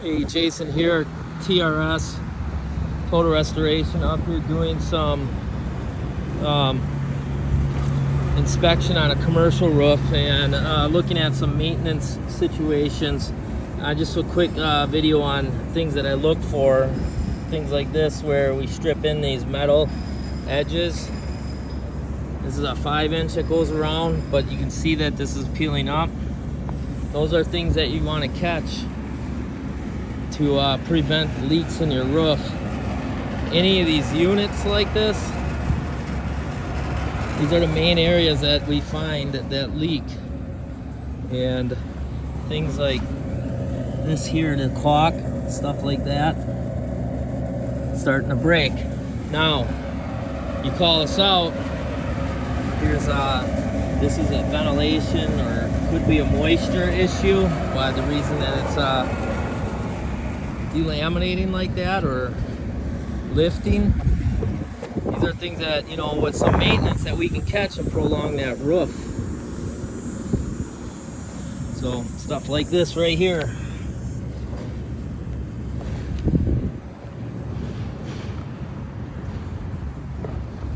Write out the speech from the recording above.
Hey, Jason here, TRS, Total Restoration, up here doing some inspection on a commercial roof and looking at some maintenance situations. Just a quick video on things that I look for, things like this where we strip in these metal edges. This is a 5-inch that goes around, but you can see that this is peeling up. Those are things that you want to catch to prevent leaks in your roof. Any of these units like this, these are the main areas that we find that leak. And things like this here, the caulk, stuff like that, starting to break. Now, you call us out. Here's this is a ventilation or could be a moisture issue by the reason that it's delaminating like that or lifting. These are things that, you know, with some maintenance that we can catch and prolong that roof. So stuff like this right here.